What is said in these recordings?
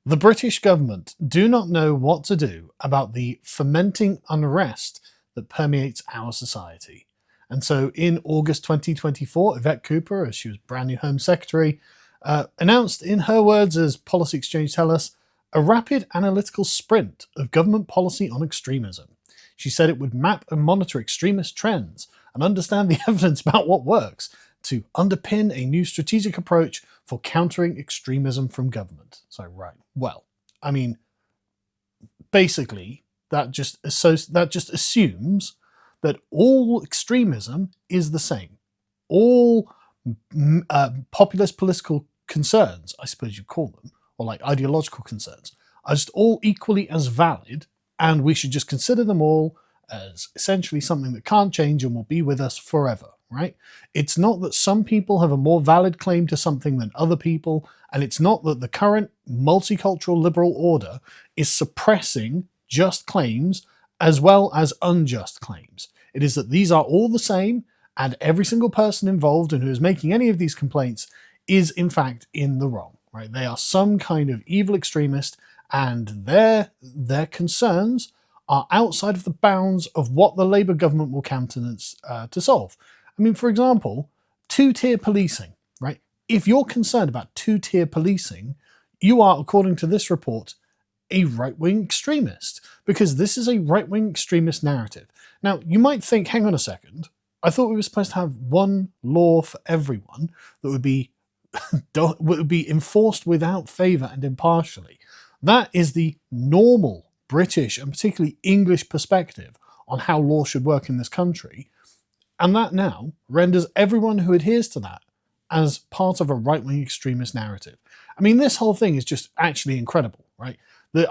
The British government do not know what to do about the fermenting unrest that permeates our society. And so in August 2024, Yvette Cooper, as she was brand new Home Secretary, announced in her words, as Policy Exchange tell us, a rapid analytical sprint of government policy on extremism. She said it would map and monitor extremist trends and understand the evidence about what works to underpin a new strategic approach for countering extremism from government. So, right, well, I mean, basically, that just assumes that all extremism is the same. All populist political concerns, I suppose you call them, or like ideological concerns, are just all equally as valid, and we should just consider them all as essentially something that can't change and will be with us forever, right? It's not that some people have a more valid claim to something than other people, and it's not that the current multicultural liberal order is suppressing just claims as well as unjust claims. It is that these are all the same, and every single person involved and who is making any of these complaints is in fact in the wrong, right? They are some kind of evil extremist, and their concerns are outside of the bounds of what the Labour government will countenance to solve. I mean, for example, two-tier policing, right? If you're concerned about two-tier policing, you are, according to this report, a right-wing extremist, because this is a right-wing extremist narrative. Now, you might think, hang on a second, I thought we were supposed to have one law for everyone that would be enforced without favour and impartially. That is the normal British and particularly English perspective on how law should work in this country. And that now renders everyone who adheres to that as part of a right-wing extremist narrative. I mean, this whole thing is just actually incredible, right?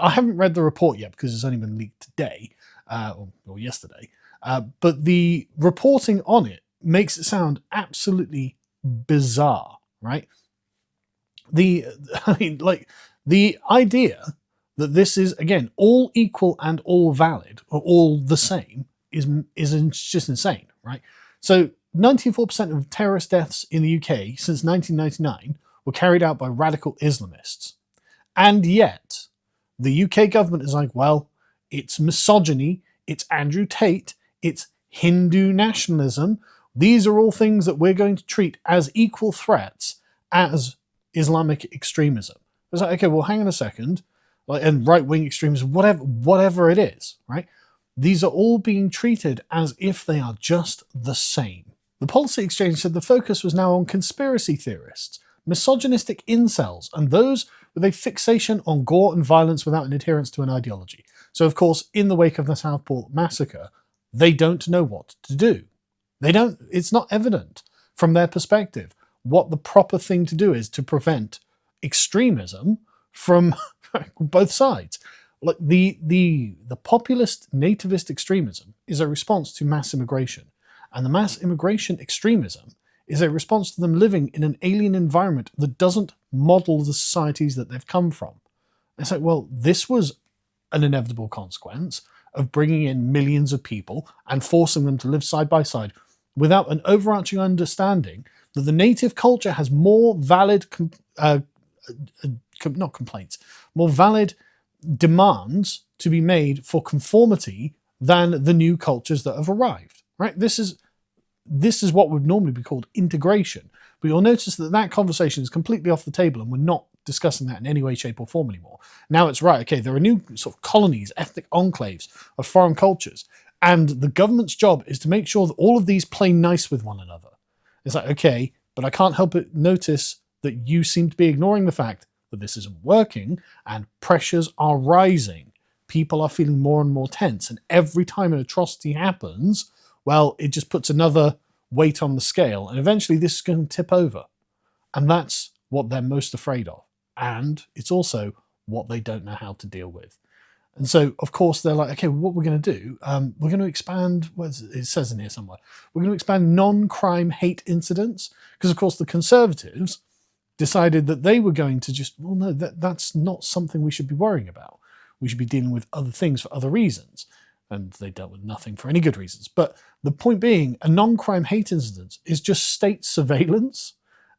I haven't read the report yet because it's only been leaked today, or yesterday, but the reporting on it makes it sound absolutely bizarre, right? The idea that this is, again, all equal and all valid, or all the same, is just insane, right? So 94% of terrorist deaths in the UK since 1999 were carried out by radical Islamists. And yet, the UK government is like, well, it's misogyny, it's Andrew Tate, it's Hindu nationalism. These are all things that we're going to treat as equal threats as Islamic extremism. It's like, okay, well, hang on a second, and right-wing extremism, whatever it is, right? These are all being treated as if they are just the same. The Policy Exchange said the focus was now on conspiracy theorists, misogynistic incels, and those with a fixation on gore and violence without an adherence to an ideology. So, of course, in the wake of the Southport massacre, they don't know what to do. It's not evident from their perspective what the proper thing to do is to prevent extremism from both sides. Like the populist nativist extremism is a response to mass immigration, and the mass immigration extremism is a response to them living in an alien environment that doesn't model the societies that they've come from. It's like, well, this was an inevitable consequence of bringing in millions of people and forcing them to live side by side without an overarching understanding that the native culture has more valid, more valid demands to be made for conformity than the new cultures that have arrived, right? This is what would normally be called integration. But you'll notice that conversation is completely off the table, and we're not discussing that in any way, shape, or form anymore. Now it's right, okay, there are new sort of colonies, ethnic enclaves of foreign cultures, and the government's job is to make sure that all of these play nice with one another. It's like, okay, but I can't help but notice that you seem to be ignoring the fact that this isn't working, and pressures are rising. People are feeling more and more tense, and every time an atrocity happens, well, it just puts another weight on the scale, and eventually this is going to tip over. And that's what they're most afraid of. And it's also what they don't know how to deal with. And so, of course, they're like, okay, what we're going to do, we're going to expand, it says in here somewhere, we're going to expand non-crime hate incidents, because, of course, the Conservatives decided that they were going to just, well, no, that's not something we should be worrying about. We should be dealing with other things for other reasons. And they dealt with nothing for any good reasons. But the point being, a non-crime hate incident is just state surveillance.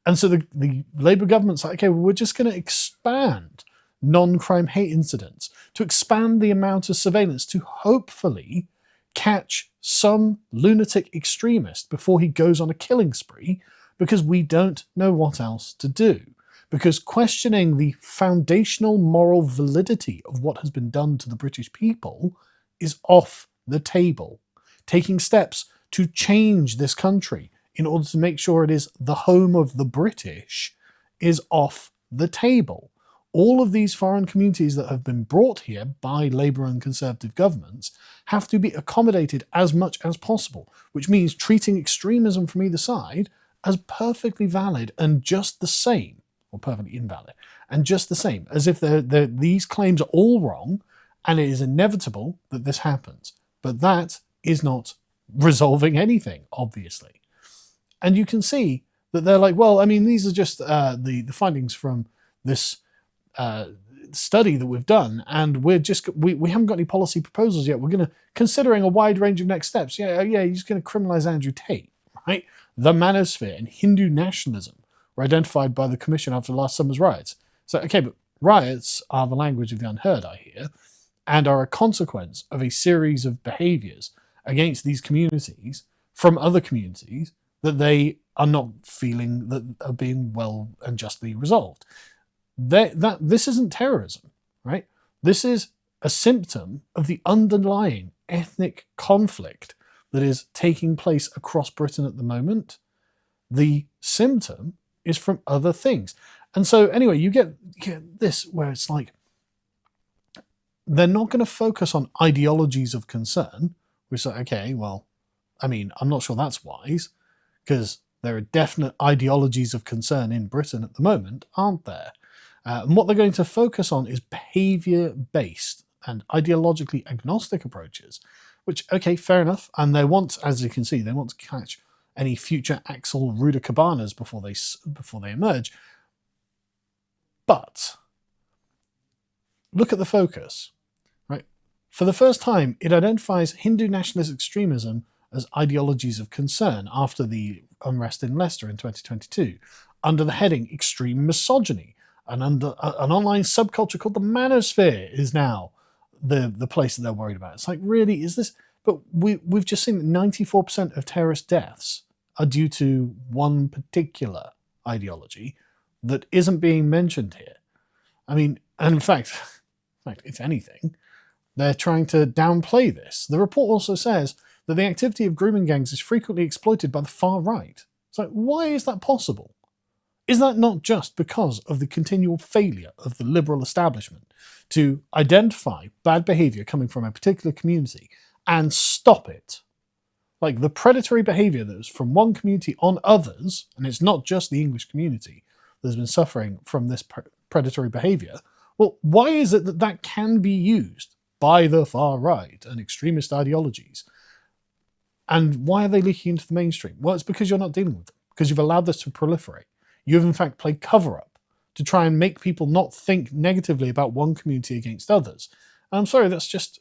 And so the Labour government's like, okay, well, we're just going to expand non-crime hate incidents, to expand the amount of surveillance to hopefully catch some lunatic extremist before he goes on a killing spree, because we don't know what else to do. Because questioning the foundational moral validity of what has been done to the British people is off the table. Taking steps to change this country in order to make sure it is the home of the British is off the table. All of these foreign communities that have been brought here by Labour and Conservative governments have to be accommodated as much as possible, which means treating extremism from either side as perfectly valid and just the same, or perfectly invalid, and just the same, as if these claims are all wrong and it is inevitable that this happens. But that is not resolving anything, obviously. And you can see that they're like, well, I mean, these are just the findings from this study that we've done, and we haven't got any policy proposals yet. We're going to considering a wide range of next steps. Yeah, you're just going to criminalize Andrew Tate, right? The manosphere and Hindu nationalism were identified by the Commission after last summer's riots. So, okay, but riots are the language of the unheard, I hear, and are a consequence of a series of behaviours against these communities from other communities that they are not feeling that are being well and justly resolved. This isn't terrorism, right? This is a symptom of the underlying ethnic conflict that is taking place across Britain at the moment. The symptom is from other things. And so anyway, you get this where it's like, they're not going to focus on ideologies of concern, which is like, okay, well, I mean, I'm not sure that's wise, because there are definite ideologies of concern in Britain at the moment, aren't there? And what they're going to focus on is behaviour-based and ideologically agnostic approaches, which, okay, fair enough. And they want, as you can see, they want to catch any future Axel Rudicabanas before they emerge. But look at the focus, right? For the first time, it identifies Hindu nationalist extremism as ideologies of concern after the unrest in Leicester in 2022, under the heading Extreme Misogyny. And under an online subculture called the Manosphere is now the place that they're worried about. It's like, really, is this? But we've just seen that 94% of terrorist deaths are due to one particular ideology that isn't being mentioned here. I mean, and in fact, if anything, they're trying to downplay this. The report also says that the activity of grooming gangs is frequently exploited by the far right. It's like, why is that possible? Is that not just because of the continual failure of the liberal establishment to identify bad behaviour coming from a particular community and stop it? Like the predatory behaviour that is from one community on others, and it's not just the English community that has been suffering from this predatory behaviour. Well, why is it that that can be used by the far right and extremist ideologies? And why are they leaking into the mainstream? Well, it's because you're not dealing with them, because you've allowed this to proliferate. You've in fact played cover-up to try and make people not think negatively about one community against others. And I'm sorry, that's just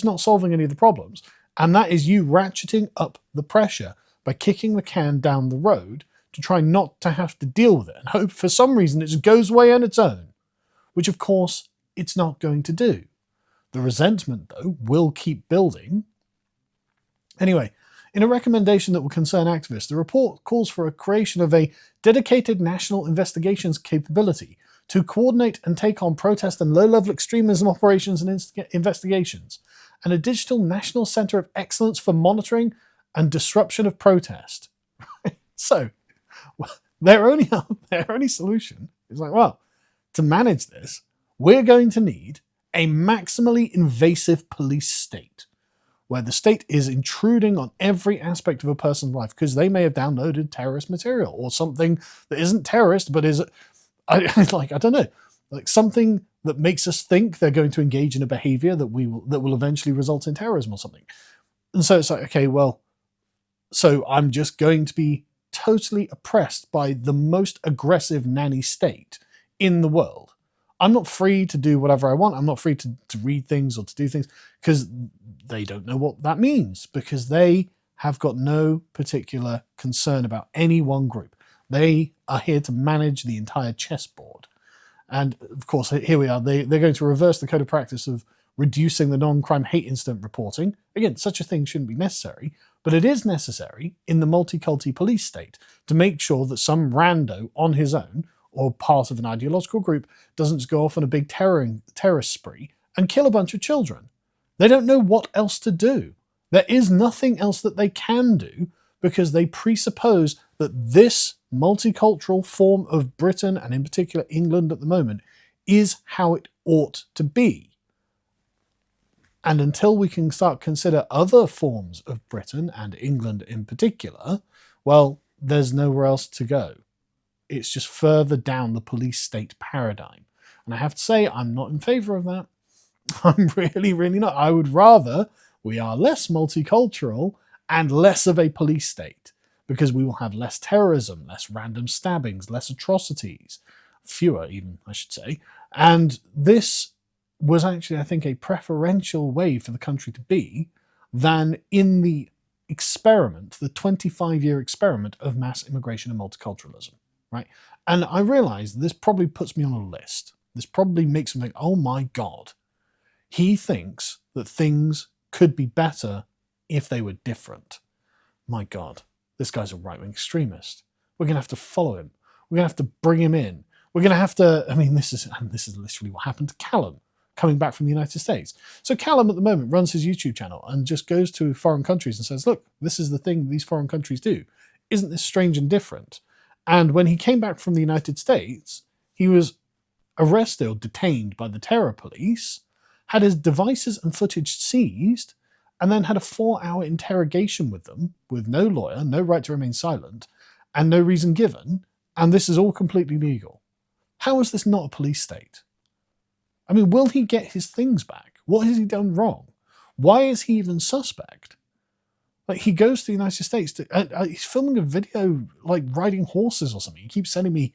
not solving any of the problems. And that is you ratcheting up the pressure by kicking the can down the road to try not to have to deal with it and hope for some reason it just goes away on its own, which of course it's not going to do. The resentment, though, will keep building. Anyway, in a recommendation that will concern activists, the report calls for a creation of a dedicated national investigations capability to coordinate and take on protest and low-level extremism operations and investigations, and a digital national centre of excellence for monitoring and disruption of protest. So, their only solution is like, well, to manage this, we're going to need a maximally invasive police state, where the state is intruding on every aspect of a person's life because they may have downloaded terrorist material or something that isn't terrorist but is, I don't know, like something that makes us think they're going to engage in a behaviour that will eventually result in terrorism or something. And so it's like, okay, well, so I'm just going to be totally oppressed by the most aggressive nanny state in the world. I'm not free to do whatever I want. I'm not free to read things or to do things because they don't know what that means, because they have got no particular concern about any one group. They are here to manage the entire chessboard. And of course, here we are. They're going to reverse the code of practice of reducing the non-crime hate incident reporting. Again, such a thing shouldn't be necessary, but it is necessary in the multiculti police state to make sure that some rando on his own or part of an ideological group doesn't just go off on a big terrorist spree and kill a bunch of children. They don't know what else to do. There is nothing else that they can do because they presuppose that this multicultural form of Britain, and in particular England at the moment, is how it ought to be. And until we can start consider other forms of Britain and England in particular, well, there's nowhere else to go. It's just further down the police state paradigm. And I have to say, I'm not in favour of that. I'm really, really not. I would rather we are less multicultural and less of a police state, because we will have less terrorism, less random stabbings, less atrocities, fewer even, I should say. And this was actually, I think, a preferential way for the country to be than in the experiment, the 25-year experiment of mass immigration and multiculturalism, right? And I realize this probably puts me on a list. This probably makes me think, oh my God, he thinks that things could be better if they were different. My God, this guy's a right-wing extremist. We're going to have to follow him. We're going to have to bring him in. We're going to have to, I mean, this is literally what happened to Callum coming back from the United States. So Callum at the moment runs his YouTube channel and just goes to foreign countries and says, look, this is the thing these foreign countries do. Isn't this strange and different? And when he came back from the United States, he was arrested or detained by the terror police, had his devices and footage seized, and then had a 4-hour interrogation with them, with no lawyer, no right to remain silent, and no reason given, and this is all completely legal. How is this not a police state? I mean, will he get his things back? What has he done wrong? Why is he even suspect? Like, he goes to the United States, he's filming a video, like, riding horses or something. He keeps sending me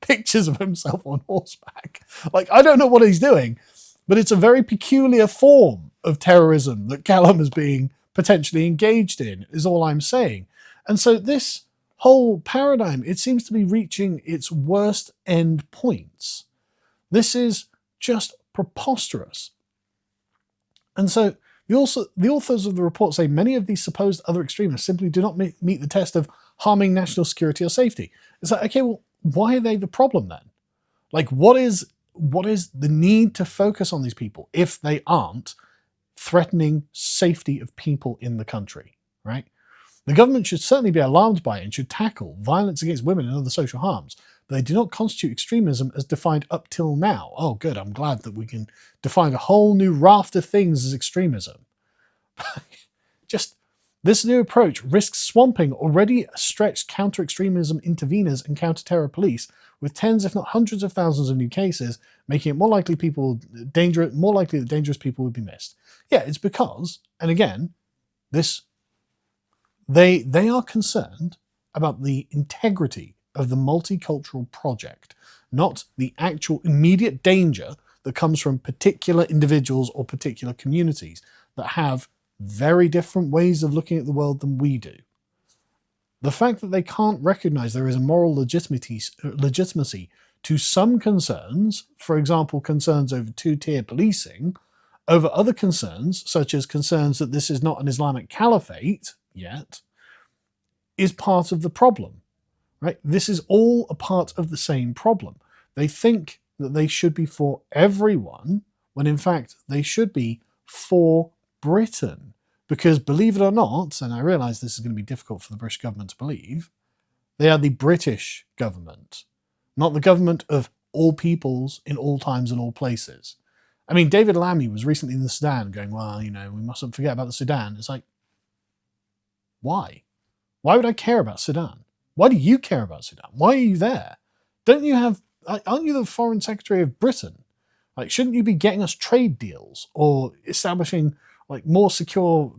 pictures of himself on horseback. Like, I don't know what he's doing, but it's a very peculiar form of terrorism that Callum is being potentially engaged in, is all I'm saying. And so this whole paradigm, it seems to be reaching its worst end points. This is just preposterous. And so the authors of the report say many of these supposed other extremists simply do not meet the test of harming national security or safety. It's like, okay, well, why are they the problem then? Like, what is the need to focus on these people if they aren't threatening safety of people in the country, right? The government should certainly be alarmed by it and should tackle violence against women and other social harms, but they do not constitute extremism as defined up till now. Oh, good, I'm glad that we can define a whole new raft of things as extremism. Just this new approach risks swamping already stretched counter-extremism interveners and counter-terror police with tens, if not hundreds of thousands of new cases, making it more likely that dangerous people would be missed. Yeah, it's because, and again, they are concerned about the integrity of the multicultural project, not the actual immediate danger that comes from particular individuals or particular communities that have very different ways of looking at the world than we do. The fact that they can't recognize there is a moral legitimacy to some concerns, for example, concerns over two-tier policing, over other concerns, such as concerns that this is not an Islamic caliphate yet, is part of the problem. Right? This is all a part of the same problem. They think that they should be for everyone, when in fact they should be for Britain. Because believe it or not, and I realise this is going to be difficult for the British government to believe, they are the British government, not the government of all peoples in all times and all places. I mean, David Lammy was recently in the Sudan going, well, you know, we mustn't forget about the Sudan. It's like, why? Why would I care about Sudan? Why do you care about Sudan? Why are you there? Aren't you the Foreign Secretary of Britain? Like, shouldn't you be getting us trade deals or establishing like more secure,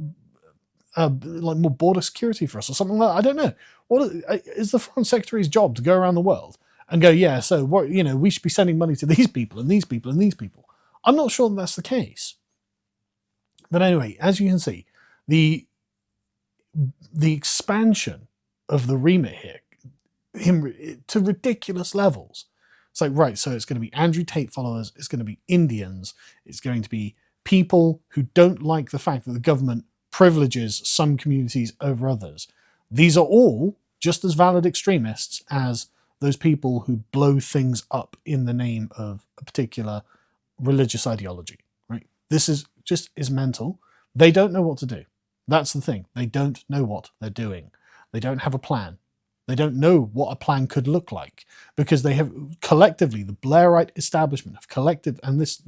like more border security for us or something like that? I don't know. What is the Foreign Secretary's job to go around the world and go, yeah, so what, you know, we should be sending money to these people and these people and these people. I'm not sure that that's the case. But anyway, as you can see, the expansion of the remit here to ridiculous levels. It's like, right, so it's going to be Andrew Tate followers, it's going to be Indians, it's going to be people who don't like the fact that the government privileges some communities over others. These are all just as valid extremists as those people who blow things up in the name of a particular religious ideology, right? This is mental. They don't know what to do. That's the thing. They don't know what they're doing. They don't have a plan. They don't know what a plan could look like, because they have collectively, the Blairite establishment have collective, and this,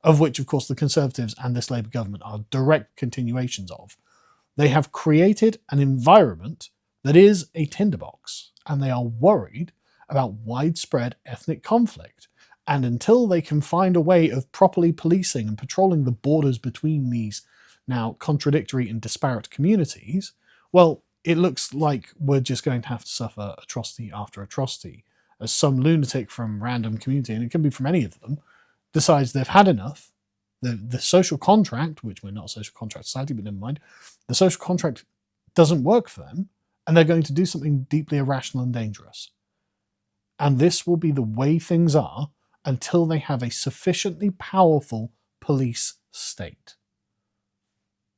of which of course the Conservatives and this Labour government are direct continuations of, they have created an environment that is a tinderbox, and they are worried about widespread ethnic conflict. And until they can find a way of properly policing and patrolling the borders between these now contradictory and disparate communities, well, it looks like we're just going to have to suffer atrocity after atrocity as some lunatic from random community, and it can be from any of them, decides they've had enough. The social contract, which we're not a social contract society, but never mind, the social contract doesn't work for them, and they're going to do something deeply irrational and dangerous. And this will be the way things are until they have a sufficiently powerful police state.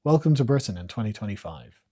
Welcome to Britain in 2025.